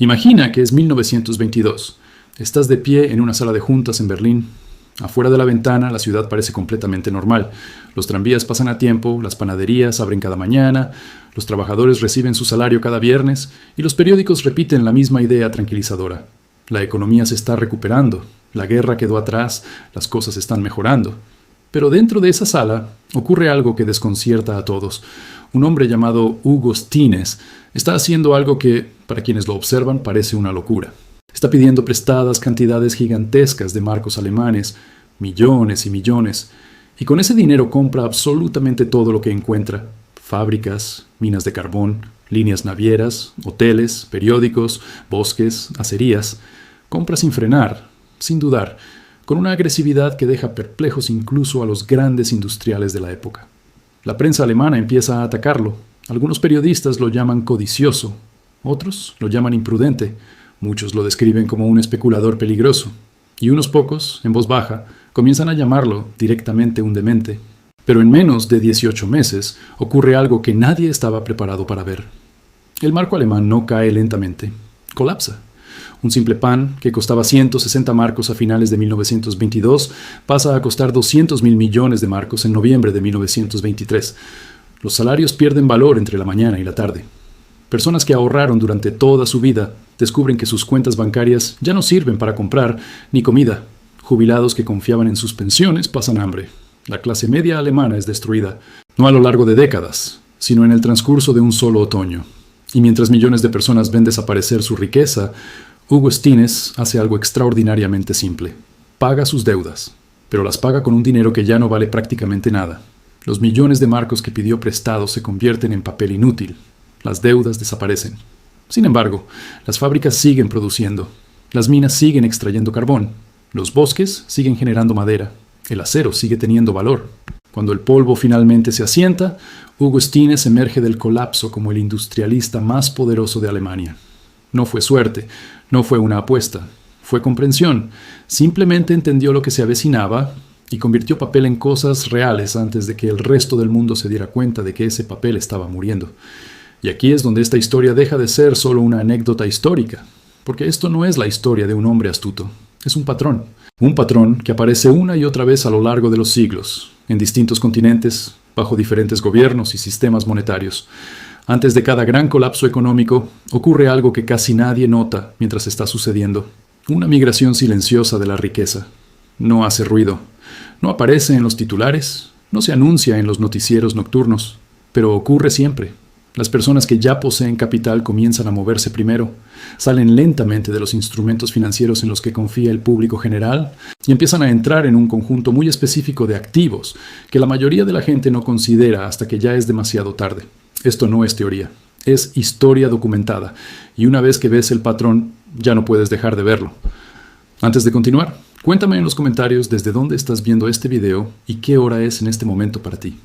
Imagina que es 1922. Estás de pie en una sala de juntas en Berlín. Afuera de la ventana, la ciudad parece completamente normal. Los tranvías pasan a tiempo, las panaderías abren cada mañana, los trabajadores reciben su salario cada viernes y los periódicos repiten la misma idea tranquilizadora. La economía se está recuperando, la guerra quedó atrás, las cosas están mejorando. Pero dentro de esa sala ocurre algo que desconcierta a todos. Un hombre llamado Hugo Stinnes está haciendo algo que, para quienes lo observan, parece una locura. Está pidiendo prestadas cantidades gigantescas de marcos alemanes, millones y millones, y con ese dinero compra absolutamente todo lo que encuentra: fábricas, minas de carbón, líneas navieras, hoteles, periódicos, bosques, acerías. Compra sin frenar, sin dudar, con una agresividad que deja perplejos incluso a los grandes industriales de la época. La prensa alemana empieza a atacarlo. Algunos periodistas lo llaman codicioso, otros lo llaman imprudente, muchos lo describen como un especulador peligroso, y unos pocos, en voz baja, comienzan a llamarlo directamente un demente. Pero en menos de 18 meses ocurre algo que nadie estaba preparado para ver. El marco alemán no cae lentamente, colapsa. Un simple pan, que costaba 160 marcos a finales de 1922, pasa a costar 200.000 millones de marcos en noviembre de 1923. Los salarios pierden valor entre la mañana y la tarde. Personas que ahorraron durante toda su vida descubren que sus cuentas bancarias ya no sirven para comprar ni comida. Jubilados que confiaban en sus pensiones pasan hambre. La clase media alemana es destruida, no a lo largo de décadas, sino en el transcurso de un solo otoño. Y mientras millones de personas ven desaparecer su riqueza, Hugo Stinnes hace algo extraordinariamente simple. Paga sus deudas, pero las paga con un dinero que ya no vale prácticamente nada. Los millones de marcos que pidió prestados se convierten en papel inútil. Las deudas desaparecen. Sin embargo, las fábricas siguen produciendo. Las minas siguen extrayendo carbón. Los bosques siguen generando madera. El acero sigue teniendo valor. Cuando el polvo finalmente se asienta, Hugo Stinnes emerge del colapso como el industrialista más poderoso de Alemania. No fue suerte, no fue una apuesta, fue comprensión. Simplemente entendió lo que se avecinaba y convirtió papel en cosas reales antes de que el resto del mundo se diera cuenta de que ese papel estaba muriendo. Y aquí es donde esta historia deja de ser solo una anécdota histórica, porque esto no es la historia de un hombre astuto, es un patrón que aparece una y otra vez a lo largo de los siglos, en distintos continentes, bajo diferentes gobiernos y sistemas monetarios. Antes de cada gran colapso económico, ocurre algo que casi nadie nota mientras está sucediendo: una migración silenciosa de la riqueza. No hace ruido, no aparece en los titulares, no se anuncia en los noticieros nocturnos, pero ocurre siempre. Las personas que ya poseen capital comienzan a moverse primero, salen lentamente de los instrumentos financieros en los que confía el público general y empiezan a entrar en un conjunto muy específico de activos que la mayoría de la gente no considera hasta que ya es demasiado tarde. Esto no es teoría, es historia documentada, y una vez que ves el patrón, ya no puedes dejar de verlo. Antes de continuar, cuéntame en los comentarios desde dónde estás viendo este video y qué hora es en este momento para ti.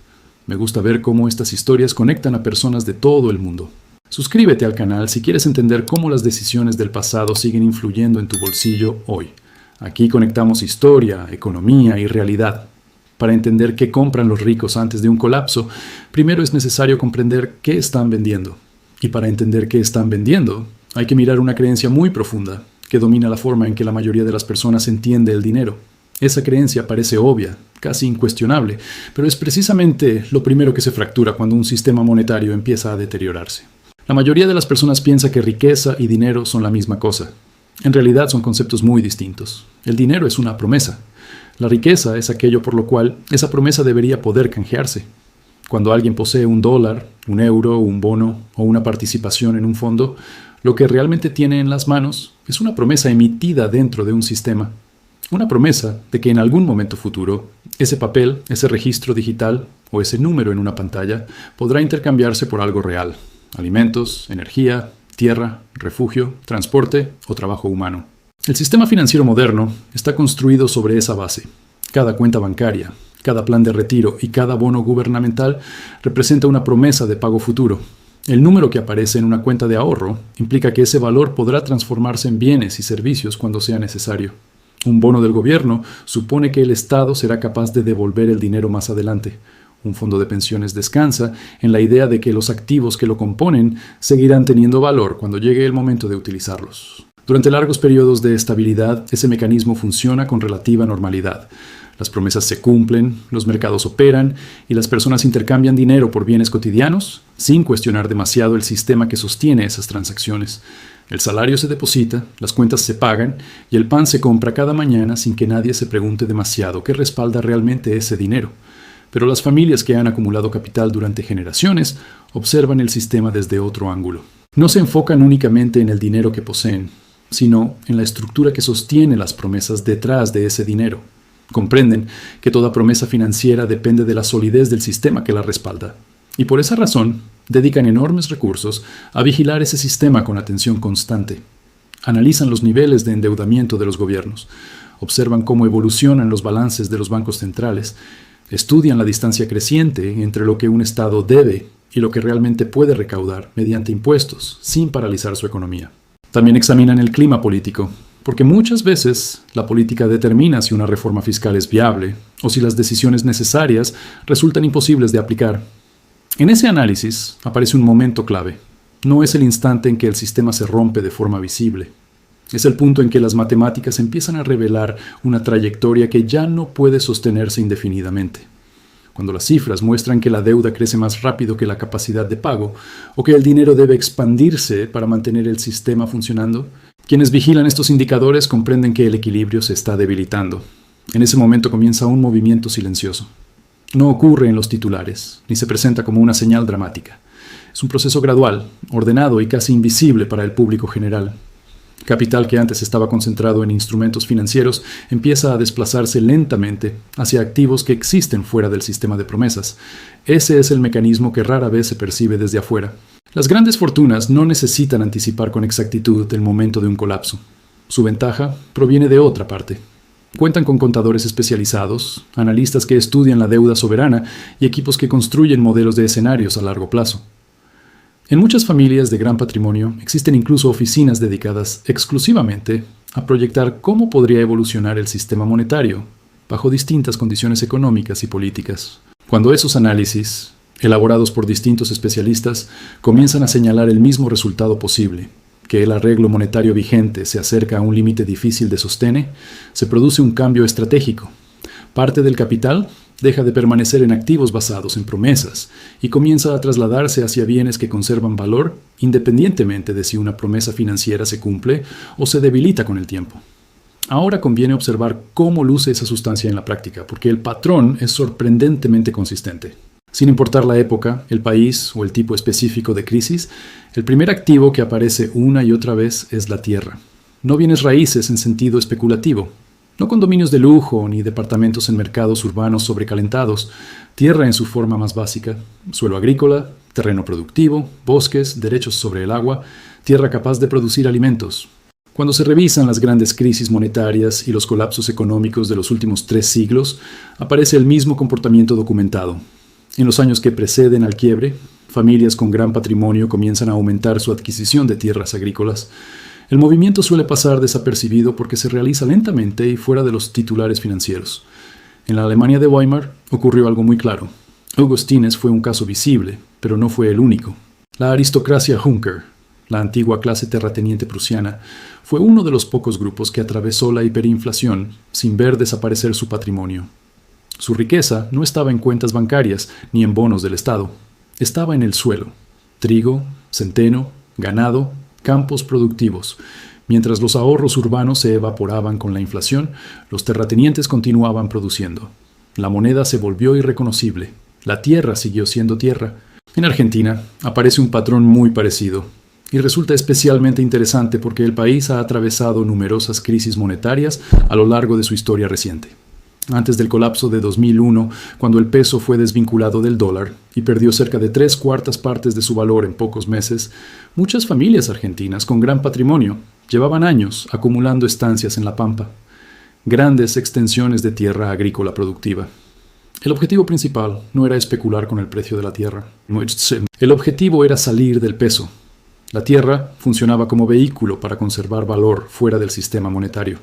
Me gusta ver cómo estas historias conectan a personas de todo el mundo. Suscríbete al canal si quieres entender cómo las decisiones del pasado siguen influyendo en tu bolsillo hoy. Aquí conectamos historia, economía y realidad. Para entender qué compran los ricos antes de un colapso, primero es necesario comprender qué están vendiendo. Y para entender qué están vendiendo, hay que mirar una creencia muy profunda que domina la forma en que la mayoría de las personas entiende el dinero. Esa creencia parece obvia, casi incuestionable, pero es precisamente lo primero que se fractura cuando un sistema monetario empieza a deteriorarse. La mayoría de las personas piensa que riqueza y dinero son la misma cosa. En realidad son conceptos muy distintos. El dinero es una promesa. La riqueza es aquello por lo cual esa promesa debería poder canjearse. Cuando alguien posee un dólar, un euro, un bono o una participación en un fondo, lo que realmente tiene en las manos es una promesa emitida dentro de un sistema. Una promesa de que en algún momento futuro, ese papel, ese registro digital o ese número en una pantalla podrá intercambiarse por algo real: alimentos, energía, tierra, refugio, transporte o trabajo humano. El sistema financiero moderno está construido sobre esa base. Cada cuenta bancaria, cada plan de retiro y cada bono gubernamental representa una promesa de pago futuro. El número que aparece en una cuenta de ahorro implica que ese valor podrá transformarse en bienes y servicios cuando sea necesario. Un bono del gobierno supone que el Estado será capaz de devolver el dinero más adelante. Un fondo de pensiones descansa en la idea de que los activos que lo componen seguirán teniendo valor cuando llegue el momento de utilizarlos. Durante largos periodos de estabilidad, ese mecanismo funciona con relativa normalidad. Las promesas se cumplen, los mercados operan y las personas intercambian dinero por bienes cotidianos sin cuestionar demasiado el sistema que sostiene esas transacciones. El salario se deposita, las cuentas se pagan y el pan se compra cada mañana sin que nadie se pregunte demasiado qué respalda realmente ese dinero. Pero las familias que han acumulado capital durante generaciones observan el sistema desde otro ángulo. No se enfocan únicamente en el dinero que poseen, sino en la estructura que sostiene las promesas detrás de ese dinero. Comprenden que toda promesa financiera depende de la solidez del sistema que la respalda. Y por esa razón, dedican enormes recursos a vigilar ese sistema con atención constante. Analizan los niveles de endeudamiento de los gobiernos, observan cómo evolucionan los balances de los bancos centrales, estudian la distancia creciente entre lo que un Estado debe y lo que realmente puede recaudar mediante impuestos, sin paralizar su economía. También examinan el clima político, porque muchas veces la política determina si una reforma fiscal es viable o si las decisiones necesarias resultan imposibles de aplicar. En ese análisis aparece un momento clave. No es el instante en que el sistema se rompe de forma visible. Es el punto en que las matemáticas empiezan a revelar una trayectoria que ya no puede sostenerse indefinidamente. Cuando las cifras muestran que la deuda crece más rápido que la capacidad de pago o que el dinero debe expandirse para mantener el sistema funcionando, quienes vigilan estos indicadores comprenden que el equilibrio se está debilitando. En ese momento comienza un movimiento silencioso. No ocurre en los titulares, ni se presenta como una señal dramática. Es un proceso gradual, ordenado y casi invisible para el público general. Capital que antes estaba concentrado en instrumentos financieros empieza a desplazarse lentamente hacia activos que existen fuera del sistema de promesas. Ese es el mecanismo que rara vez se percibe desde afuera. Las grandes fortunas no necesitan anticipar con exactitud el momento de un colapso. Su ventaja proviene de otra parte. Cuentan con contadores especializados, analistas que estudian la deuda soberana y equipos que construyen modelos de escenarios a largo plazo. En muchas familias de gran patrimonio existen incluso oficinas dedicadas exclusivamente a proyectar cómo podría evolucionar el sistema monetario bajo distintas condiciones económicas y políticas. Cuando esos análisis, elaborados por distintos especialistas, comienzan a señalar el mismo resultado posible, que el arreglo monetario vigente se acerca a un límite difícil de sostén, se produce un cambio estratégico. Parte del capital deja de permanecer en activos basados en promesas y comienza a trasladarse hacia bienes que conservan valor independientemente de si una promesa financiera se cumple o se debilita con el tiempo. Ahora conviene observar cómo luce esa sustancia en la práctica, porque el patrón es sorprendentemente consistente. Sin importar la época, el país o el tipo específico de crisis, el primer activo que aparece una y otra vez es la tierra. No bienes raíces en sentido especulativo, no condominios de lujo ni departamentos en mercados urbanos sobrecalentados, tierra en su forma más básica, suelo agrícola, terreno productivo, bosques, derechos sobre el agua, tierra capaz de producir alimentos. Cuando se revisan las grandes crisis monetarias y los colapsos económicos de los últimos 3 siglos, aparece el mismo comportamiento documentado. En los años que preceden al quiebre, familias con gran patrimonio comienzan a aumentar su adquisición de tierras agrícolas. El movimiento suele pasar desapercibido porque se realiza lentamente y fuera de los titulares financieros. En la Alemania de Weimar ocurrió algo muy claro. Hugo Stinnes fue un caso visible, pero no fue el único. La aristocracia Junker, la antigua clase terrateniente prusiana, fue uno de los pocos grupos que atravesó la hiperinflación sin ver desaparecer su patrimonio. Su riqueza no estaba en cuentas bancarias ni en bonos del Estado. Estaba en el suelo. Trigo, centeno, ganado, campos productivos. Mientras los ahorros urbanos se evaporaban con la inflación, los terratenientes continuaban produciendo. La moneda se volvió irreconocible. La tierra siguió siendo tierra. En Argentina aparece un patrón muy parecido, y resulta especialmente interesante porque el país ha atravesado numerosas crisis monetarias a lo largo de su historia reciente. Antes del colapso de 2001, cuando el peso fue desvinculado del dólar y perdió cerca de 3/4 partes de su valor en pocos meses, muchas familias argentinas con gran patrimonio llevaban años acumulando estancias en la pampa, grandes extensiones de tierra agrícola productiva. El objetivo principal no era especular con el precio de la tierra. El objetivo era salir del peso. La tierra funcionaba como vehículo para conservar valor fuera del sistema monetario.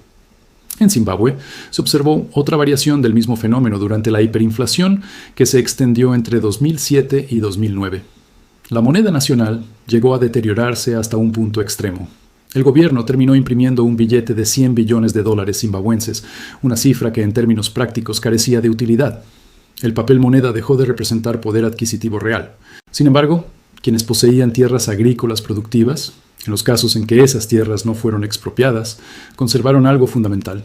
En Zimbabue se observó otra variación del mismo fenómeno durante la hiperinflación que se extendió entre 2007 y 2009. La moneda nacional llegó a deteriorarse hasta un punto extremo. El gobierno terminó imprimiendo un billete de $100 billones zimbabuenses, una cifra que en términos prácticos carecía de utilidad. El papel moneda dejó de representar poder adquisitivo real. Sin embargo, quienes poseían tierras agrícolas productivas, en los casos en que esas tierras no fueron expropiadas, conservaron algo fundamental: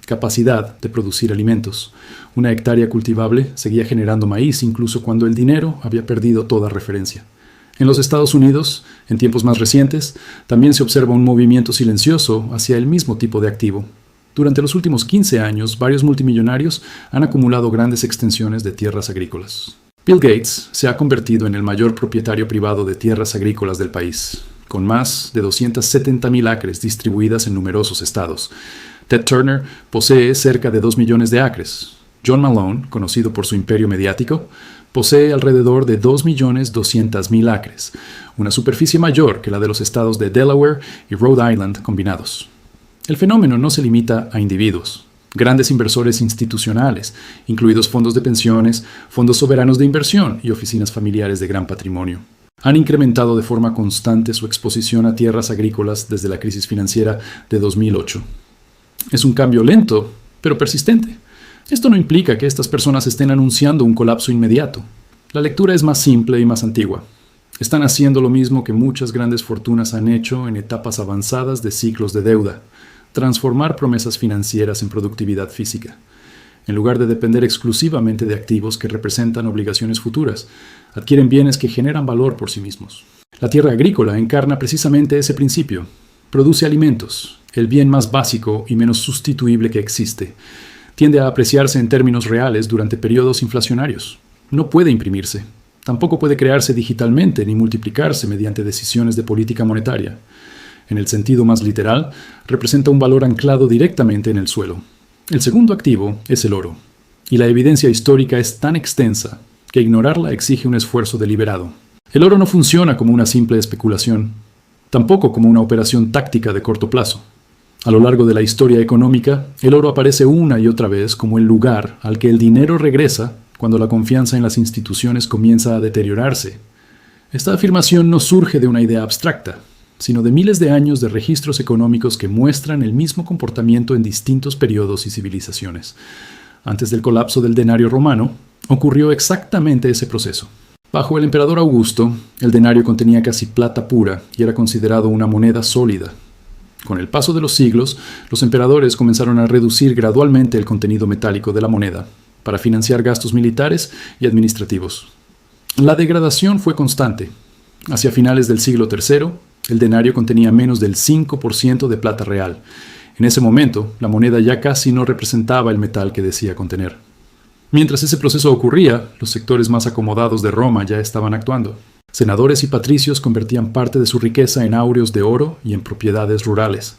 capacidad de producir alimentos. Una hectárea cultivable seguía generando maíz incluso cuando el dinero había perdido toda referencia. En los Estados Unidos, en tiempos más recientes, también se observa un movimiento silencioso hacia el mismo tipo de activo. Durante los últimos 15 años, varios multimillonarios han acumulado grandes extensiones de tierras agrícolas. Bill Gates se ha convertido en el mayor propietario privado de tierras agrícolas del país, con más de 270,000 acres distribuidas en numerosos estados. Ted Turner posee cerca de 2 millones de acres. John Malone, conocido por su imperio mediático, posee alrededor de 2,200,000 acres, una superficie mayor que la de los estados de Delaware y Rhode Island combinados. El fenómeno no se limita a individuos. Grandes inversores institucionales, incluidos fondos de pensiones, fondos soberanos de inversión y oficinas familiares de gran patrimonio, han incrementado de forma constante su exposición a tierras agrícolas desde la crisis financiera de 2008. Es un cambio lento, pero persistente. Esto no implica que estas personas estén anunciando un colapso inmediato. La lectura es más simple y más antigua. Están haciendo lo mismo que muchas grandes fortunas han hecho en etapas avanzadas de ciclos de deuda: transformar promesas financieras en productividad física. En lugar de depender exclusivamente de activos que representan obligaciones futuras, adquieren bienes que generan valor por sí mismos. La tierra agrícola encarna precisamente ese principio. Produce alimentos, el bien más básico y menos sustituible que existe. Tiende a apreciarse en términos reales durante periodos inflacionarios. No puede imprimirse. Tampoco puede crearse digitalmente ni multiplicarse mediante decisiones de política monetaria. En el sentido más literal, representa un valor anclado directamente en el suelo. El segundo activo es el oro, y la evidencia histórica es tan extensa que ignorarla exige un esfuerzo deliberado. El oro no funciona como una simple especulación, tampoco como una operación táctica de corto plazo. A lo largo de la historia económica, el oro aparece una y otra vez como el lugar al que el dinero regresa cuando la confianza en las instituciones comienza a deteriorarse. Esta afirmación no surge de una idea abstracta, sino de miles de años de registros económicos que muestran el mismo comportamiento en distintos periodos y civilizaciones. Antes del colapso del denario romano, ocurrió exactamente ese proceso. Bajo el emperador Augusto, el denario contenía casi plata pura y era considerado una moneda sólida. Con el paso de los siglos, los emperadores comenzaron a reducir gradualmente el contenido metálico de la moneda para financiar gastos militares y administrativos. La degradación fue constante. Hacia finales del siglo III, el denario contenía menos del 5% de plata real. En ese momento, la moneda ya casi no representaba el metal que decía contener. Mientras ese proceso ocurría, los sectores más acomodados de Roma ya estaban actuando. Senadores y patricios convertían parte de su riqueza en áureos de oro y en propiedades rurales.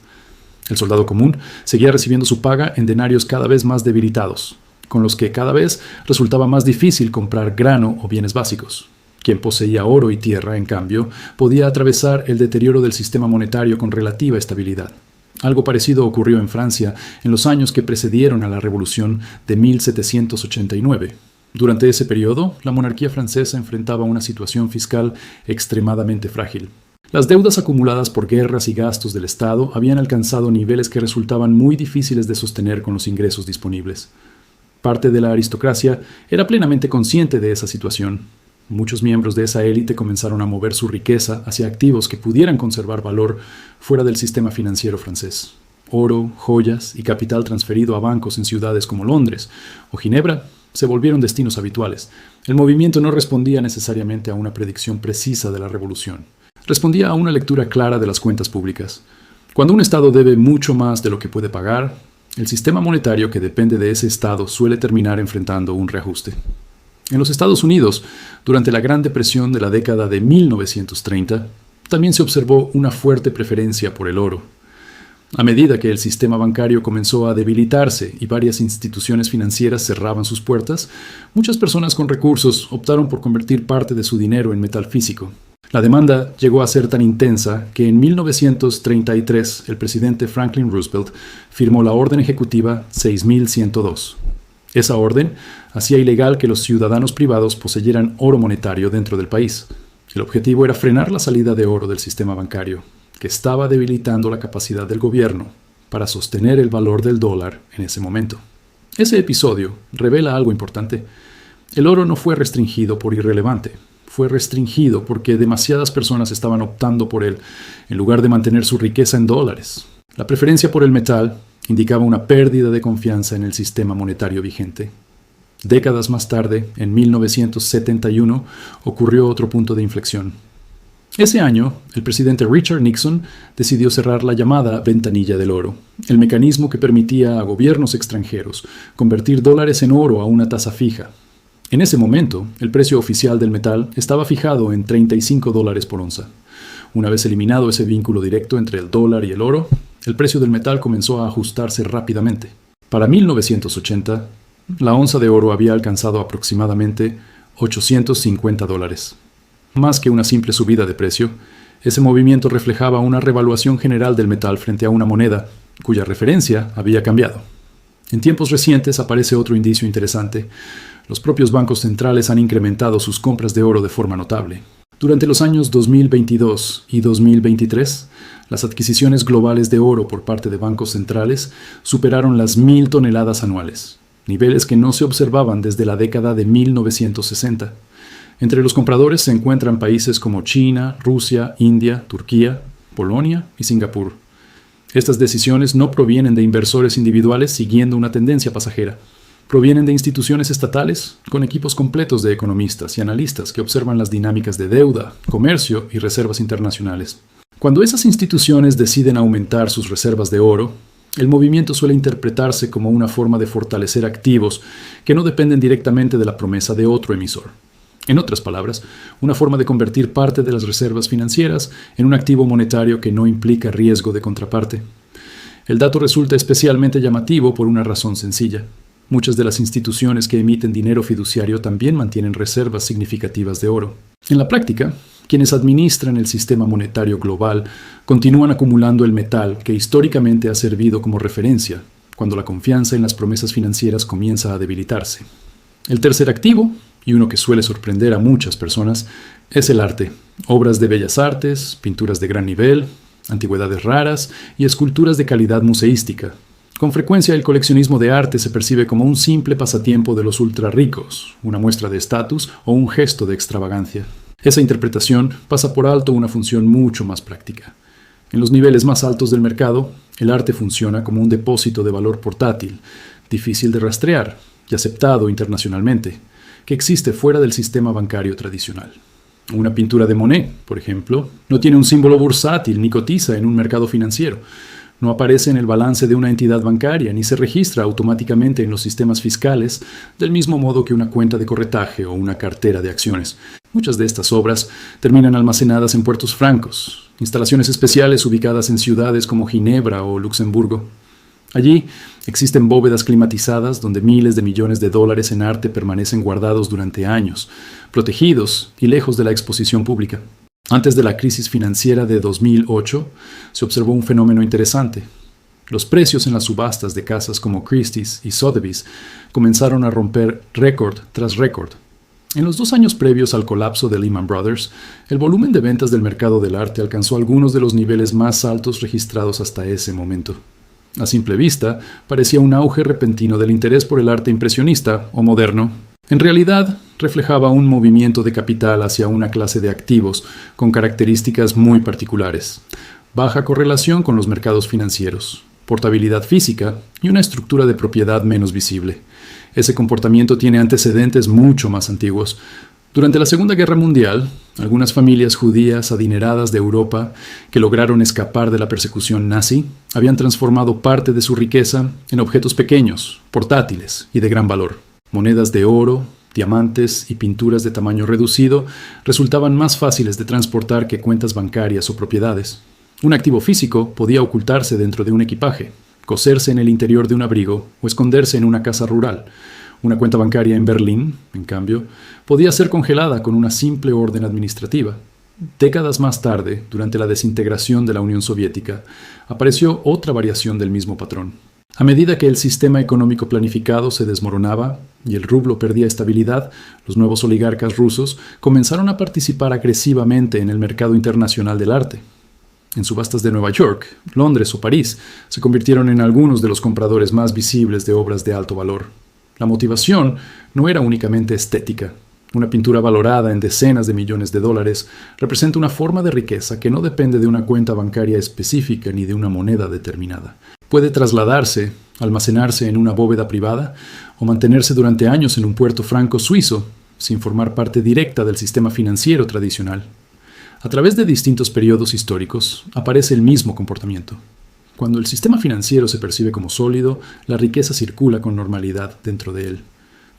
El soldado común seguía recibiendo su paga en denarios cada vez más debilitados, con los que cada vez resultaba más difícil comprar grano o bienes básicos. Quien poseía oro y tierra, en cambio, podía atravesar el deterioro del sistema monetario con relativa estabilidad. Algo parecido ocurrió en Francia en los años que precedieron a la Revolución de 1789. Durante ese periodo, la monarquía francesa enfrentaba una situación fiscal extremadamente frágil. Las deudas acumuladas por guerras y gastos del Estado habían alcanzado niveles que resultaban muy difíciles de sostener con los ingresos disponibles. Parte de la aristocracia era plenamente consciente de esa situación. Muchos miembros de esa élite comenzaron a mover su riqueza hacia activos que pudieran conservar valor fuera del sistema financiero francés. Oro, joyas y capital transferido a bancos en ciudades como Londres o Ginebra se volvieron destinos habituales. El movimiento no respondía necesariamente a una predicción precisa de la revolución. Respondía a una lectura clara de las cuentas públicas. Cuando un Estado debe mucho más de lo que puede pagar, el sistema monetario que depende de ese Estado suele terminar enfrentando un reajuste. En los Estados Unidos, durante la Gran Depresión de la década de 1930, también se observó una fuerte preferencia por el oro. A medida que el sistema bancario comenzó a debilitarse y varias instituciones financieras cerraban sus puertas, muchas personas con recursos optaron por convertir parte de su dinero en metal físico. La demanda llegó a ser tan intensa que en 1933 el presidente Franklin Roosevelt firmó la Orden Ejecutiva 6102. Esa orden hacía ilegal que los ciudadanos privados poseyeran oro monetario dentro del país. El objetivo era frenar la salida de oro del sistema bancario, que estaba debilitando la capacidad del gobierno para sostener el valor del dólar en ese momento. Ese episodio revela algo importante. El oro no fue restringido por irrelevante. Fue restringido porque demasiadas personas estaban optando por él en lugar de mantener su riqueza en dólares. La preferencia por el metal indicaba una pérdida de confianza en el sistema monetario vigente. Décadas más tarde, en 1971, ocurrió otro punto de inflexión. Ese año, el presidente Richard Nixon decidió cerrar la llamada ventanilla del oro, el mecanismo que permitía a gobiernos extranjeros convertir dólares en oro a una tasa fija. En ese momento, el precio oficial del metal estaba fijado en $35 por onza. Una vez eliminado ese vínculo directo entre el dólar y el oro, el precio del metal comenzó a ajustarse rápidamente. Para 1980, la onza de oro había alcanzado aproximadamente $850. Más que una simple subida de precio, ese movimiento reflejaba una revaluación general del metal frente a una moneda cuya referencia había cambiado. En tiempos recientes aparece otro indicio interesante. Los propios bancos centrales han incrementado sus compras de oro de forma notable. Durante los años 2022 y 2023, las adquisiciones globales de oro por parte de bancos centrales superaron las 1.000 toneladas anuales, niveles que no se observaban desde la década de 1960. Entre los compradores se encuentran países como China, Rusia, India, Turquía, Polonia y Singapur. Estas decisiones no provienen de inversores individuales siguiendo una tendencia pasajera. Provienen de instituciones estatales con equipos completos de economistas y analistas que observan las dinámicas de deuda, comercio y reservas internacionales. Cuando esas instituciones deciden aumentar sus reservas de oro, el movimiento suele interpretarse como una forma de fortalecer activos que no dependen directamente de la promesa de otro emisor. En otras palabras, una forma de convertir parte de las reservas financieras en un activo monetario que no implica riesgo de contraparte. El dato resulta especialmente llamativo por una razón sencilla. Muchas de las instituciones que emiten dinero fiduciario también mantienen reservas significativas de oro. En la práctica, quienes administran el sistema monetario global continúan acumulando el metal que históricamente ha servido como referencia cuando la confianza en las promesas financieras comienza a debilitarse. El tercer activo, y uno que suele sorprender a muchas personas, es el arte. Obras de bellas artes, pinturas de gran nivel, antigüedades raras y esculturas de calidad museística. Con frecuencia el coleccionismo de arte se percibe como un simple pasatiempo de los ultrarricos, una muestra de estatus o un gesto de extravagancia. Esa interpretación pasa por alto una función mucho más práctica. En los niveles más altos del mercado, el arte funciona como un depósito de valor portátil, difícil de rastrear y aceptado internacionalmente, que existe fuera del sistema bancario tradicional. Una pintura de Monet, por ejemplo, no tiene un símbolo bursátil ni cotiza en un mercado financiero. No aparece en el balance de una entidad bancaria ni se registra automáticamente en los sistemas fiscales del mismo modo que una cuenta de corretaje o una cartera de acciones. Muchas de estas obras terminan almacenadas en puertos francos, instalaciones especiales ubicadas en ciudades como Ginebra o Luxemburgo. Allí existen bóvedas climatizadas donde miles de millones de dólares en arte permanecen guardados durante años, protegidos y lejos de la exposición pública. Antes de la crisis financiera de 2008, se observó un fenómeno interesante. Los precios en las subastas de casas como Christie's y Sotheby's comenzaron a romper récord tras récord. En los 2 años previos al colapso de Lehman Brothers, el volumen de ventas del mercado del arte alcanzó algunos de los niveles más altos registrados hasta ese momento. A simple vista, parecía un auge repentino del interés por el arte impresionista o moderno. En realidad, reflejaba un movimiento de capital hacia una clase de activos con características muy particulares: baja correlación con los mercados financieros, portabilidad física y una estructura de propiedad menos visible. Ese comportamiento tiene antecedentes mucho más antiguos. Durante la Segunda Guerra Mundial, algunas familias judías adineradas de Europa que lograron escapar de la persecución nazi habían transformado parte de su riqueza en objetos pequeños, portátiles y de gran valor. Monedas de oro, diamantes y pinturas de tamaño reducido resultaban más fáciles de transportar que cuentas bancarias o propiedades. Un activo físico podía ocultarse dentro de un equipaje, coserse en el interior de un abrigo o esconderse en una casa rural. Una cuenta bancaria en Berlín, en cambio, podía ser congelada con una simple orden administrativa. Décadas más tarde, durante la desintegración de la Unión Soviética, apareció otra variación del mismo patrón. A medida que el sistema económico planificado se desmoronaba y el rublo perdía estabilidad, los nuevos oligarcas rusos comenzaron a participar agresivamente en el mercado internacional del arte. En subastas de Nueva York, Londres o París, se convirtieron en algunos de los compradores más visibles de obras de alto valor. La motivación no era únicamente estética. Una pintura valorada en decenas de millones de dólares representa una forma de riqueza que no depende de una cuenta bancaria específica ni de una moneda determinada. Puede trasladarse, almacenarse en una bóveda privada o mantenerse durante años en un puerto franco suizo sin formar parte directa del sistema financiero tradicional. A través de distintos periodos históricos aparece el mismo comportamiento. Cuando el sistema financiero se percibe como sólido, la riqueza circula con normalidad dentro de él.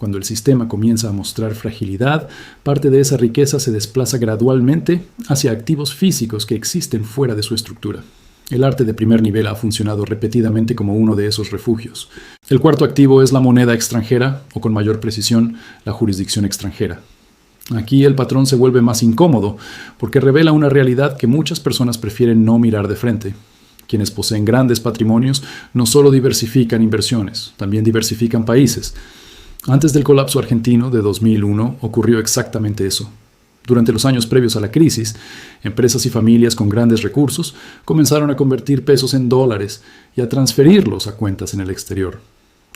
Cuando el sistema comienza a mostrar fragilidad, parte de esa riqueza se desplaza gradualmente hacia activos físicos que existen fuera de su estructura. El arte de primer nivel ha funcionado repetidamente como uno de esos refugios. El cuarto activo es la moneda extranjera, o con mayor precisión, la jurisdicción extranjera. Aquí el patrón se vuelve más incómodo, porque revela una realidad que muchas personas prefieren no mirar de frente. Quienes poseen grandes patrimonios no solo diversifican inversiones, también diversifican países. Antes del colapso argentino de 2001 ocurrió exactamente eso. Durante los años previos a la crisis, empresas y familias con grandes recursos comenzaron a convertir pesos en dólares y a transferirlos a cuentas en el exterior.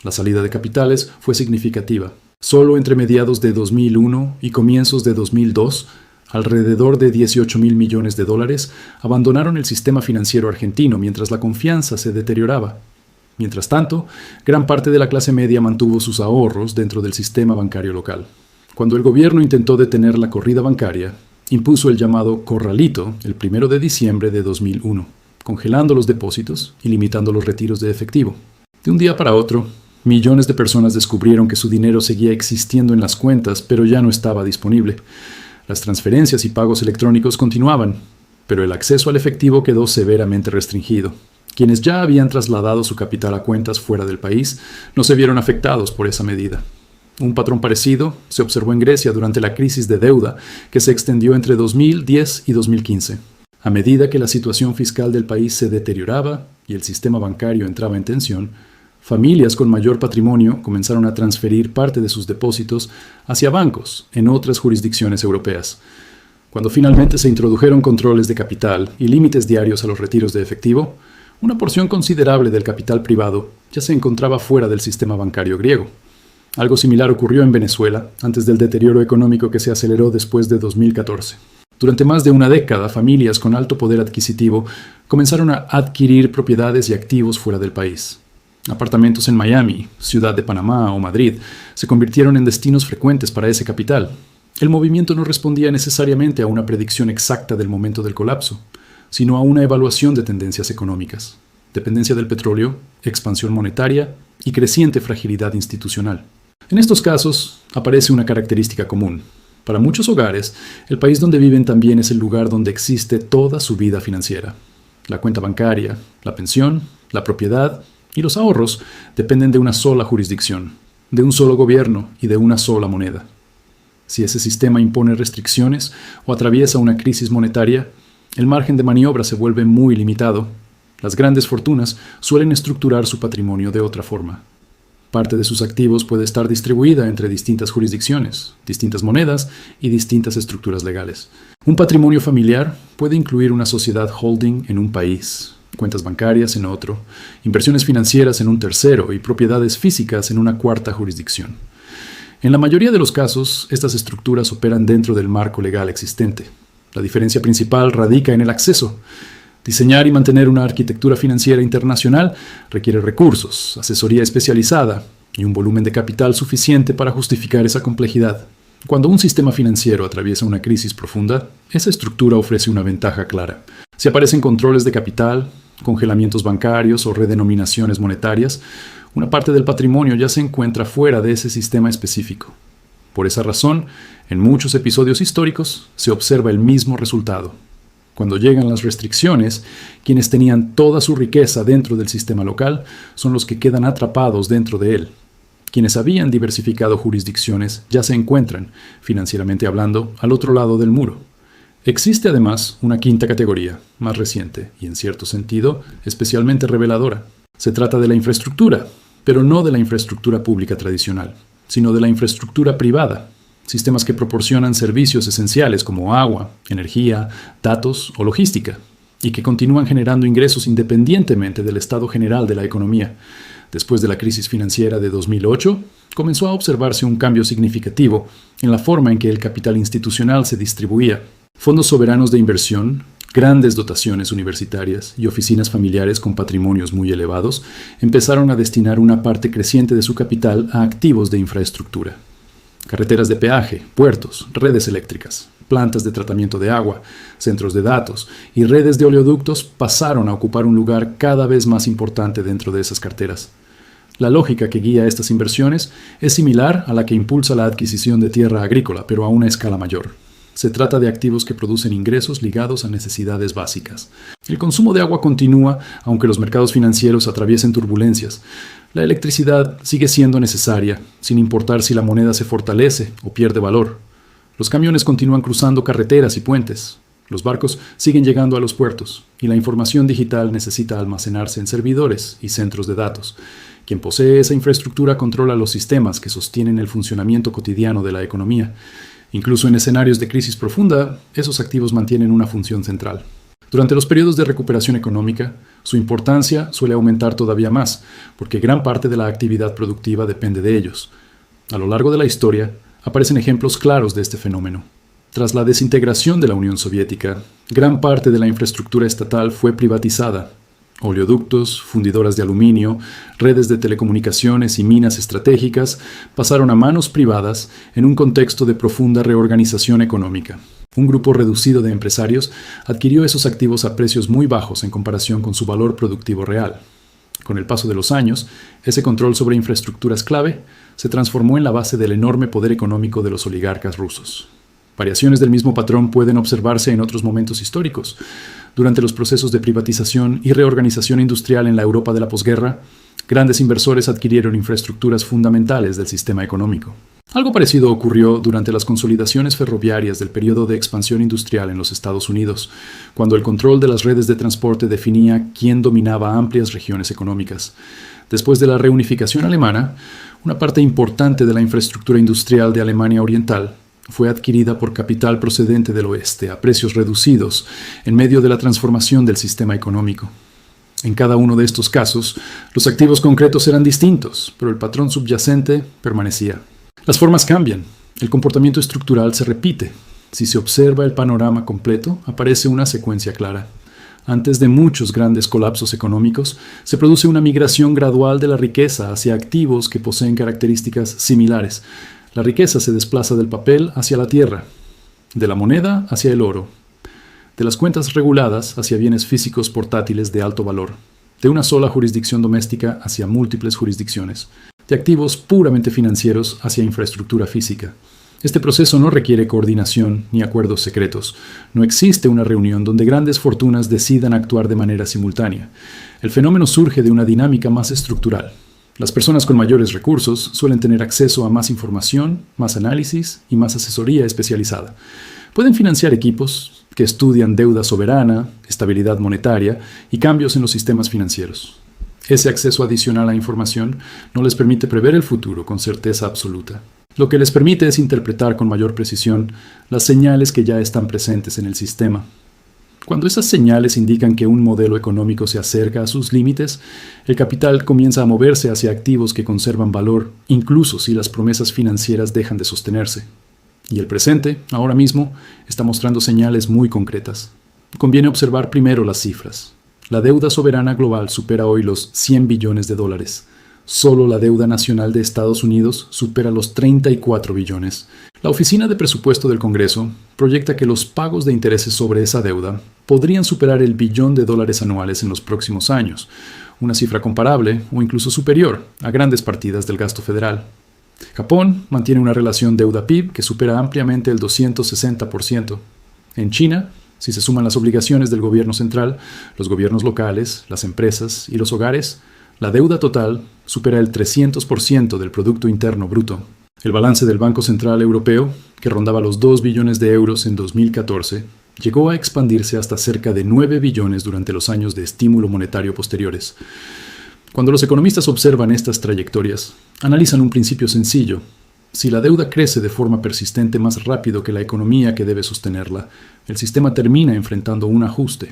La salida de capitales fue significativa. Solo entre mediados de 2001 y comienzos de 2002, alrededor de 18.000 millones de dólares abandonaron el sistema financiero argentino mientras la confianza se deterioraba. Mientras tanto, gran parte de la clase media mantuvo sus ahorros dentro del sistema bancario local. Cuando el gobierno intentó detener la corrida bancaria, impuso el llamado corralito el 1 de diciembre de 2001, congelando los depósitos y limitando los retiros de efectivo. De un día para otro, millones de personas descubrieron que su dinero seguía existiendo en las cuentas, pero ya no estaba disponible. Las transferencias y pagos electrónicos continuaban, pero el acceso al efectivo quedó severamente restringido. Quienes ya habían trasladado su capital a cuentas fuera del país no se vieron afectados por esa medida. Un patrón parecido se observó en Grecia durante la crisis de deuda que se extendió entre 2010 y 2015. A medida que la situación fiscal del país se deterioraba y el sistema bancario entraba en tensión, familias con mayor patrimonio comenzaron a transferir parte de sus depósitos hacia bancos en otras jurisdicciones europeas. Cuando finalmente se introdujeron controles de capital y límites diarios a los retiros de efectivo, una porción considerable del capital privado ya se encontraba fuera del sistema bancario griego. Algo similar ocurrió en Venezuela antes del deterioro económico que se aceleró después de 2014. Durante más de una década, familias con alto poder adquisitivo comenzaron a adquirir propiedades y activos fuera del país. Apartamentos en Miami, Ciudad de Panamá o Madrid se convirtieron en destinos frecuentes para ese capital. El movimiento no respondía necesariamente a una predicción exacta del momento del colapso, sino a una evaluación de tendencias económicas, dependencia del petróleo, expansión monetaria y creciente fragilidad institucional. En estos casos aparece una característica común. Para muchos hogares, el país donde viven también es el lugar donde existe toda su vida financiera. La cuenta bancaria, la pensión, la propiedad y los ahorros dependen de una sola jurisdicción, de un solo gobierno y de una sola moneda. Si ese sistema impone restricciones o atraviesa una crisis monetaria, el margen de maniobra se vuelve muy limitado. Las grandes fortunas suelen estructurar su patrimonio de otra forma. Parte de sus activos puede estar distribuida entre distintas jurisdicciones, distintas monedas y distintas estructuras legales. Un patrimonio familiar puede incluir una sociedad holding en un país, cuentas bancarias en otro, inversiones financieras en un tercero y propiedades físicas en una cuarta jurisdicción. En la mayoría de los casos, estas estructuras operan dentro del marco legal existente. La diferencia principal radica en el acceso. Diseñar y mantener una arquitectura financiera internacional requiere recursos, asesoría especializada y un volumen de capital suficiente para justificar esa complejidad. Cuando un sistema financiero atraviesa una crisis profunda, esa estructura ofrece una ventaja clara. Si aparecen controles de capital, congelamientos bancarios o redenominaciones monetarias, una parte del patrimonio ya se encuentra fuera de ese sistema específico. Por esa razón, en muchos episodios históricos se observa el mismo resultado. Cuando llegan las restricciones, quienes tenían toda su riqueza dentro del sistema local son los que quedan atrapados dentro de él. Quienes habían diversificado jurisdicciones ya se encuentran, financieramente hablando, al otro lado del muro. Existe además una quinta categoría, más reciente y en cierto sentido especialmente reveladora. Se trata de la infraestructura, pero no de la infraestructura pública tradicional, sino de la infraestructura privada, sistemas que proporcionan servicios esenciales como agua, energía, datos o logística, y que continúan generando ingresos independientemente del estado general de la economía. Después de la crisis financiera de 2008, comenzó a observarse un cambio significativo en la forma en que el capital institucional se distribuía. Fondos soberanos de inversión, grandes dotaciones universitarias y oficinas familiares con patrimonios muy elevados empezaron a destinar una parte creciente de su capital a activos de infraestructura. Carreteras de peaje, puertos, redes eléctricas, plantas de tratamiento de agua, centros de datos y redes de oleoductos pasaron a ocupar un lugar cada vez más importante dentro de esas carteras. La lógica que guía estas inversiones es similar a la que impulsa la adquisición de tierra agrícola, pero a una escala mayor. Se trata de activos que producen ingresos ligados a necesidades básicas. El consumo de agua continúa, aunque los mercados financieros atraviesen turbulencias. La electricidad sigue siendo necesaria, sin importar si la moneda se fortalece o pierde valor. Los camiones continúan cruzando carreteras y puentes. Los barcos siguen llegando a los puertos, y la información digital necesita almacenarse en servidores y centros de datos. Quien posee esa infraestructura controla los sistemas que sostienen el funcionamiento cotidiano de la economía. Incluso en escenarios de crisis profunda, esos activos mantienen una función central. Durante los periodos de recuperación económica, su importancia suele aumentar todavía más, porque gran parte de la actividad productiva depende de ellos. A lo largo de la historia, aparecen ejemplos claros de este fenómeno. Tras la desintegración de la Unión Soviética, gran parte de la infraestructura estatal fue privatizada. Oleoductos, fundidoras de aluminio, redes de telecomunicaciones y minas estratégicas pasaron a manos privadas en un contexto de profunda reorganización económica. Un grupo reducido de empresarios adquirió esos activos a precios muy bajos en comparación con su valor productivo real. Con el paso de los años, ese control sobre infraestructuras clave se transformó en la base del enorme poder económico de los oligarcas rusos. Variaciones del mismo patrón pueden observarse en otros momentos históricos. Durante los procesos de privatización y reorganización industrial en la Europa de la posguerra, grandes inversores adquirieron infraestructuras fundamentales del sistema económico. Algo parecido ocurrió durante las consolidaciones ferroviarias del periodo de expansión industrial en los Estados Unidos, cuando el control de las redes de transporte definía quién dominaba amplias regiones económicas. Después de la reunificación alemana, una parte importante de la infraestructura industrial de Alemania Oriental fue adquirida por capital procedente del oeste a precios reducidos en medio de la transformación del sistema económico. En cada uno de estos casos, los activos concretos eran distintos, pero el patrón subyacente permanecía. Las formas cambian, el comportamiento estructural se repite. Si se observa el panorama completo, aparece una secuencia clara. Antes de muchos grandes colapsos económicos, se produce una migración gradual de la riqueza hacia activos que poseen características similares. La riqueza se desplaza del papel hacia la tierra, de la moneda hacia el oro, de las cuentas reguladas hacia bienes físicos portátiles de alto valor, de una sola jurisdicción doméstica hacia múltiples jurisdicciones, de activos puramente financieros hacia infraestructura física. Este proceso no requiere coordinación ni acuerdos secretos. No existe una reunión donde grandes fortunas decidan actuar de manera simultánea. El fenómeno surge de una dinámica más estructural. Las personas con mayores recursos suelen tener acceso a más información, más análisis y más asesoría especializada. Pueden financiar equipos que estudian deuda soberana, estabilidad monetaria y cambios en los sistemas financieros. Ese acceso adicional a información no les permite prever el futuro con certeza absoluta. Lo que les permite es interpretar con mayor precisión las señales que ya están presentes en el sistema. Cuando esas señales indican que un modelo económico se acerca a sus límites, el capital comienza a moverse hacia activos que conservan valor, incluso si las promesas financieras dejan de sostenerse. Y el presente, ahora mismo, está mostrando señales muy concretas. Conviene observar primero las cifras. La deuda soberana global supera hoy los 100 billones de dólares. Solo la deuda nacional de Estados Unidos supera los 34 billones. La Oficina de Presupuesto del Congreso proyecta que los pagos de intereses sobre esa deuda podrían superar el billón de dólares anuales en los próximos años, una cifra comparable o incluso superior a grandes partidas del gasto federal. Japón mantiene una relación deuda-PIB que supera ampliamente el 260%. En China, si se suman las obligaciones del gobierno central, los gobiernos locales, las empresas y los hogares, la deuda total supera el 300% del Producto Interno Bruto. El balance del Banco Central Europeo, que rondaba los 2 billones de euros en 2014, llegó a expandirse hasta cerca de 9 billones durante los años de estímulo monetario posteriores. Cuando los economistas observan estas trayectorias, analizan un principio sencillo. Si la deuda crece de forma persistente más rápido que la economía que debe sostenerla, el sistema termina enfrentando un ajuste.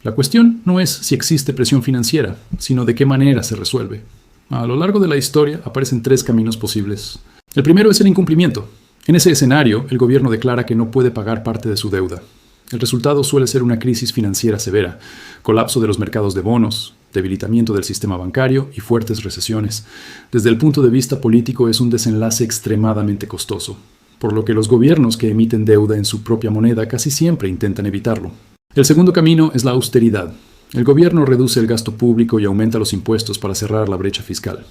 La cuestión no es si existe presión financiera, sino de qué manera se resuelve. A lo largo de la historia aparecen 3 caminos posibles. El primero es el incumplimiento. En ese escenario, el gobierno declara que no puede pagar parte de su deuda. El resultado suele ser una crisis financiera severa, colapso de los mercados de bonos, debilitamiento del sistema bancario y fuertes recesiones. Desde el punto de vista político es un desenlace extremadamente costoso, por lo que los gobiernos que emiten deuda en su propia moneda casi siempre intentan evitarlo. El segundo camino es la austeridad. El gobierno reduce el gasto público y aumenta los impuestos para cerrar la brecha fiscal.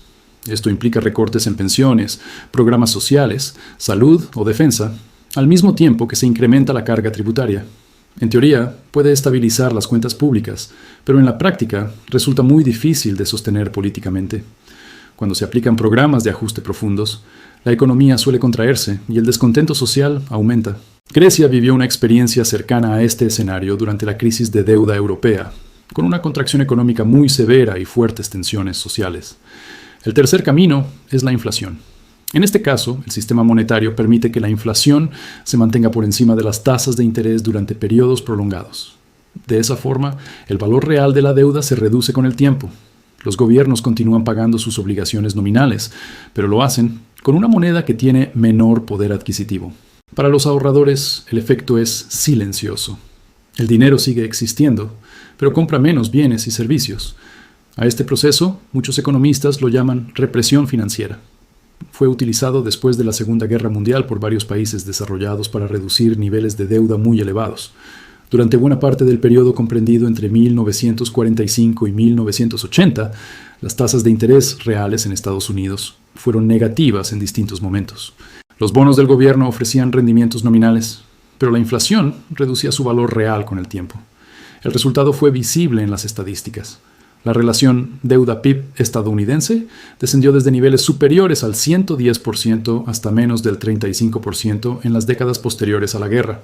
Esto implica recortes en pensiones, programas sociales, salud o defensa, al mismo tiempo que se incrementa la carga tributaria. En teoría, puede estabilizar las cuentas públicas, pero en la práctica resulta muy difícil de sostener políticamente. Cuando se aplican programas de ajuste profundos, la economía suele contraerse y el descontento social aumenta. Grecia vivió una experiencia cercana a este escenario durante la crisis de deuda europea, con una contracción económica muy severa y fuertes tensiones sociales. El tercer camino es la inflación. En este caso, el sistema monetario permite que la inflación se mantenga por encima de las tasas de interés durante periodos prolongados. De esa forma, el valor real de la deuda se reduce con el tiempo. Los gobiernos continúan pagando sus obligaciones nominales, pero lo hacen con una moneda que tiene menor poder adquisitivo. Para los ahorradores, el efecto es silencioso. El dinero sigue existiendo, pero compra menos bienes y servicios. A este proceso, muchos economistas lo llaman represión financiera. Fue utilizado después de la Segunda Guerra Mundial por varios países desarrollados para reducir niveles de deuda muy elevados. Durante buena parte del periodo comprendido entre 1945 y 1980, las tasas de interés reales en Estados Unidos fueron negativas en distintos momentos. Los bonos del gobierno ofrecían rendimientos nominales, pero la inflación reducía su valor real con el tiempo. El resultado fue visible en las estadísticas. La relación deuda-PIB estadounidense descendió desde niveles superiores al 110% hasta menos del 35% en las décadas posteriores a la guerra.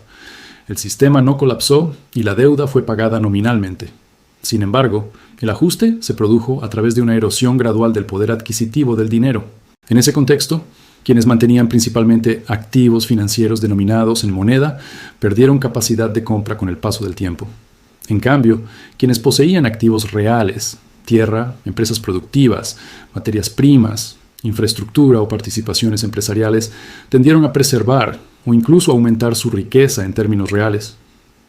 El sistema no colapsó y la deuda fue pagada nominalmente. Sin embargo, el ajuste se produjo a través de una erosión gradual del poder adquisitivo del dinero. En ese contexto, quienes mantenían principalmente activos financieros denominados en moneda perdieron capacidad de compra con el paso del tiempo. En cambio, quienes poseían activos reales, tierra, empresas productivas, materias primas, infraestructura o participaciones empresariales, tendieron a preservar o incluso aumentar su riqueza en términos reales.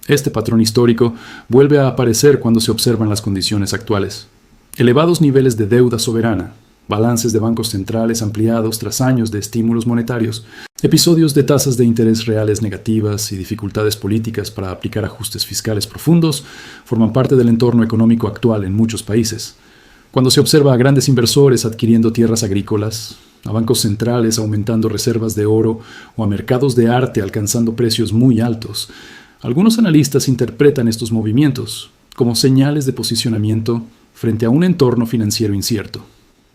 Este patrón histórico vuelve a aparecer cuando se observan las condiciones actuales. Elevados niveles de deuda soberana, balances de bancos centrales ampliados tras años de estímulos monetarios, episodios de tasas de interés reales negativas y dificultades políticas para aplicar ajustes fiscales profundos forman parte del entorno económico actual en muchos países. Cuando se observa a grandes inversores adquiriendo tierras agrícolas, a bancos centrales aumentando reservas de oro o a mercados de arte alcanzando precios muy altos, algunos analistas interpretan estos movimientos como señales de posicionamiento frente a un entorno financiero incierto.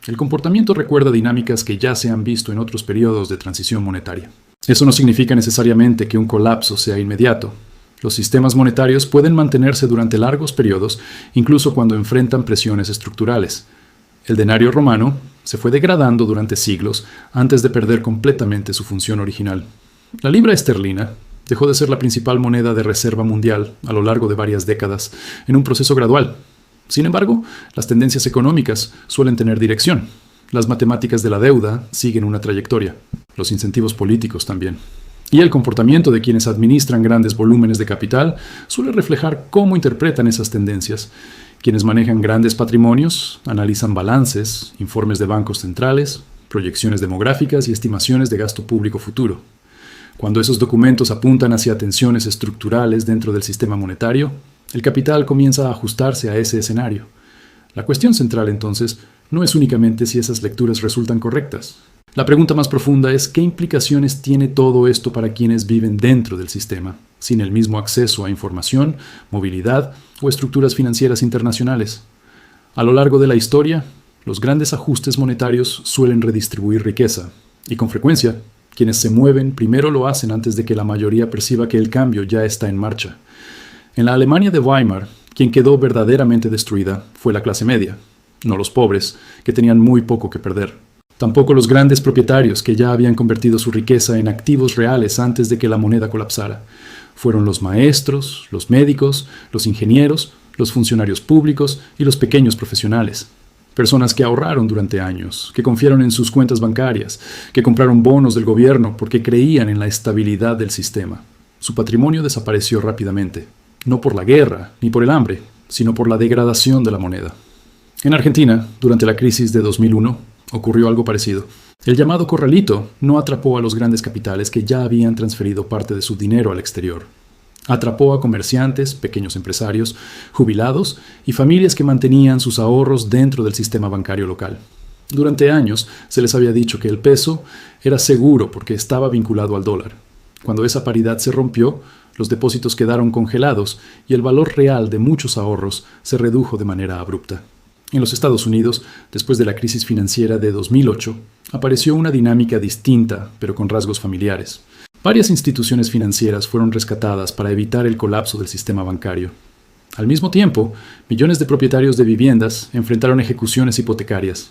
El comportamiento recuerda dinámicas que ya se han visto en otros periodos de transición monetaria. Eso no significa necesariamente que un colapso sea inmediato. Los sistemas monetarios pueden mantenerse durante largos periodos, incluso cuando enfrentan presiones estructurales. El denario romano se fue degradando durante siglos antes de perder completamente su función original. La libra esterlina dejó de ser la principal moneda de reserva mundial a lo largo de varias décadas, en un proceso gradual. Sin embargo, las tendencias económicas suelen tener dirección. Las matemáticas de la deuda siguen una trayectoria, los incentivos políticos también. Y el comportamiento de quienes administran grandes volúmenes de capital suele reflejar cómo interpretan esas tendencias. Quienes manejan grandes patrimonios analizan balances, informes de bancos centrales, proyecciones demográficas y estimaciones de gasto público futuro. Cuando esos documentos apuntan hacia tensiones estructurales dentro del sistema monetario, el capital comienza a ajustarse a ese escenario. La cuestión central, entonces, no es únicamente si esas lecturas resultan correctas. La pregunta más profunda es qué implicaciones tiene todo esto para quienes viven dentro del sistema, sin el mismo acceso a información, movilidad o estructuras financieras internacionales. A lo largo de la historia, los grandes ajustes monetarios suelen redistribuir riqueza, y con frecuencia, Quienes se mueven primero lo hacen antes de que la mayoría perciba que el cambio ya está en marcha. En la Alemania de Weimar, quien quedó verdaderamente destruida fue la clase media, no los pobres, que tenían muy poco que perder. Tampoco los grandes propietarios que ya habían convertido su riqueza en activos reales antes de que la moneda colapsara. Fueron los maestros, los médicos, los ingenieros, los funcionarios públicos y los pequeños profesionales. Personas que ahorraron durante años, que confiaron en sus cuentas bancarias, que compraron bonos del gobierno porque creían en la estabilidad del sistema. Su patrimonio desapareció rápidamente, no por la guerra ni por el hambre, sino por la degradación de la moneda. En Argentina, durante la crisis de 2001, ocurrió algo parecido. El llamado corralito no atrapó a los grandes capitales que ya habían transferido parte de su dinero al exterior. Atrapó a comerciantes, pequeños empresarios, jubilados y familias que mantenían sus ahorros dentro del sistema bancario local. Durante años se les había dicho que el peso era seguro porque estaba vinculado al dólar. Cuando esa paridad se rompió, los depósitos quedaron congelados y el valor real de muchos ahorros se redujo de manera abrupta. En los Estados Unidos, después de la crisis financiera de 2008, apareció una dinámica distinta, pero con rasgos familiares. Varias instituciones financieras fueron rescatadas para evitar el colapso del sistema bancario. Al mismo tiempo, millones de propietarios de viviendas enfrentaron ejecuciones hipotecarias.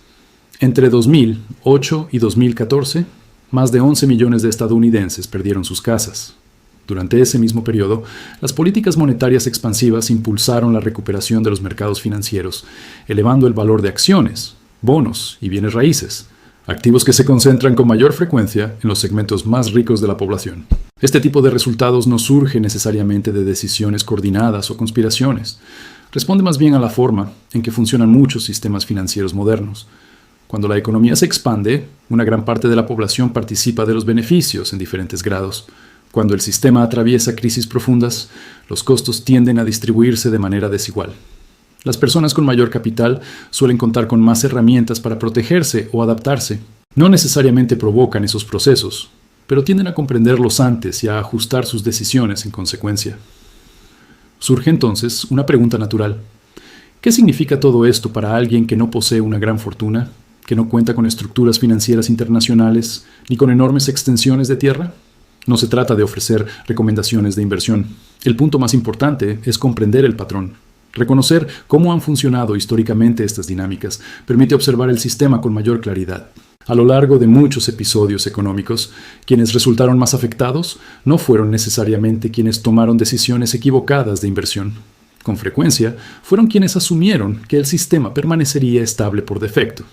Entre 2008 y 2014, más de 11 millones de estadounidenses perdieron sus casas. Durante ese mismo periodo, las políticas monetarias expansivas impulsaron la recuperación de los mercados financieros, elevando el valor de acciones, bonos y bienes raíces, activos que se concentran con mayor frecuencia en los segmentos más ricos de la población. Este tipo de resultados no surge necesariamente de decisiones coordinadas o conspiraciones. Responde más bien a la forma en que funcionan muchos sistemas financieros modernos. Cuando la economía se expande, una gran parte de la población participa de los beneficios en diferentes grados. Cuando el sistema atraviesa crisis profundas, los costos tienden a distribuirse de manera desigual. Las personas con mayor capital suelen contar con más herramientas para protegerse o adaptarse. No necesariamente provocan esos procesos, pero tienden a comprenderlos antes y a ajustar sus decisiones en consecuencia. Surge entonces una pregunta natural. ¿Qué significa todo esto para alguien que no posee una gran fortuna, que no cuenta con estructuras financieras internacionales ni con enormes extensiones de tierra? No se trata de ofrecer recomendaciones de inversión. El punto más importante es comprender el patrón. Reconocer cómo han funcionado históricamente estas dinámicas permite observar el sistema con mayor claridad. A lo largo de muchos episodios económicos, quienes resultaron más afectados no fueron necesariamente quienes tomaron decisiones equivocadas de inversión. Con frecuencia, fueron quienes asumieron que el sistema permanecería estable por defecto.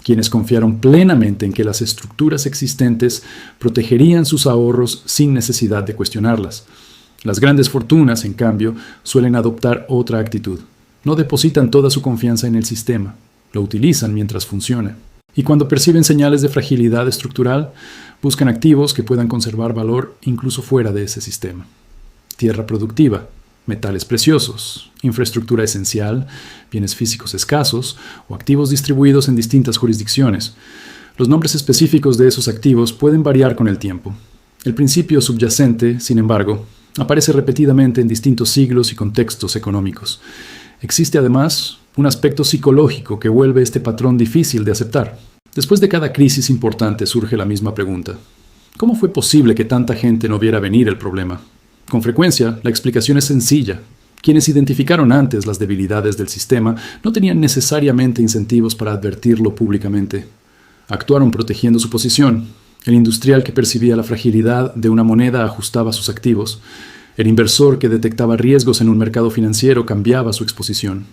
Quienes confiaron plenamente en que las estructuras existentes protegerían sus ahorros sin necesidad de cuestionarlas. Las grandes fortunas, en cambio, suelen adoptar otra actitud. No depositan toda su confianza en el sistema, lo utilizan mientras funciona. Y cuando perciben señales de fragilidad estructural, buscan activos que puedan conservar valor incluso fuera de ese sistema. Tierra productiva, metales preciosos, infraestructura esencial, bienes físicos escasos o activos distribuidos en distintas jurisdicciones. Los nombres específicos de esos activos pueden variar con el tiempo. El principio subyacente, sin embargo, aparece repetidamente en distintos siglos y contextos económicos. Existe además un aspecto psicológico que vuelve este patrón difícil de aceptar. Después de cada crisis importante surge la misma pregunta. ¿Cómo fue posible que tanta gente no viera venir el problema? Con frecuencia, la explicación es sencilla. Quienes identificaron antes las debilidades del sistema no tenían necesariamente incentivos para advertirlo públicamente. Actuaron protegiendo su posición. El industrial que percibía la fragilidad de una moneda ajustaba sus activos. El inversor que detectaba riesgos en un mercado financiero cambiaba su exposición.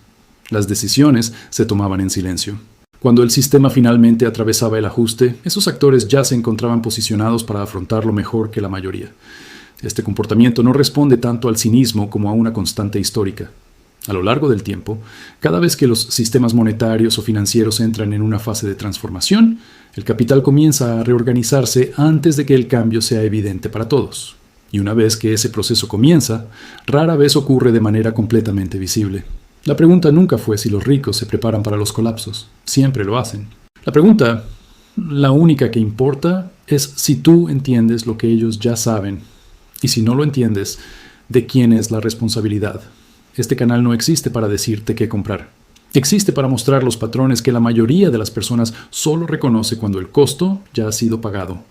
Las decisiones se tomaban en silencio. Cuando el sistema finalmente atravesaba el ajuste, esos actores ya se encontraban posicionados para afrontarlo mejor que la mayoría. Este comportamiento no responde tanto al cinismo como a una constante histórica. A lo largo del tiempo, cada vez que los sistemas monetarios o financieros entran en una fase de transformación, el capital comienza a reorganizarse antes de que el cambio sea evidente para todos. Y una vez que ese proceso comienza, rara vez ocurre de manera completamente visible. La pregunta nunca fue si los ricos se preparan para los colapsos. Siempre lo hacen. La pregunta, la única que importa, es si tú entiendes lo que ellos ya saben. Y si no lo entiendes, ¿de quién es la responsabilidad? Este canal no existe para decirte qué comprar. Existe para mostrar los patrones que la mayoría de las personas solo reconoce cuando el costo ya ha sido pagado.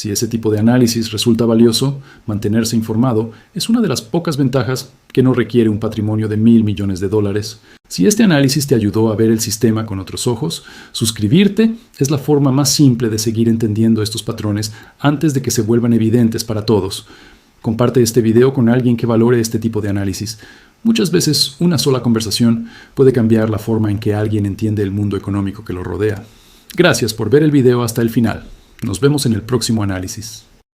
Si ese tipo de análisis resulta valioso, mantenerse informado es una de las pocas ventajas que no requiere un patrimonio de $1.000 millones. Si este análisis te ayudó a ver el sistema con otros ojos, suscribirte es la forma más simple de seguir entendiendo estos patrones antes de que se vuelvan evidentes para todos. Comparte este video con alguien que valore este tipo de análisis. Muchas veces una sola conversación puede cambiar la forma en que alguien entiende el mundo económico que lo rodea. Gracias por ver el video hasta el final. Nos vemos en el próximo análisis.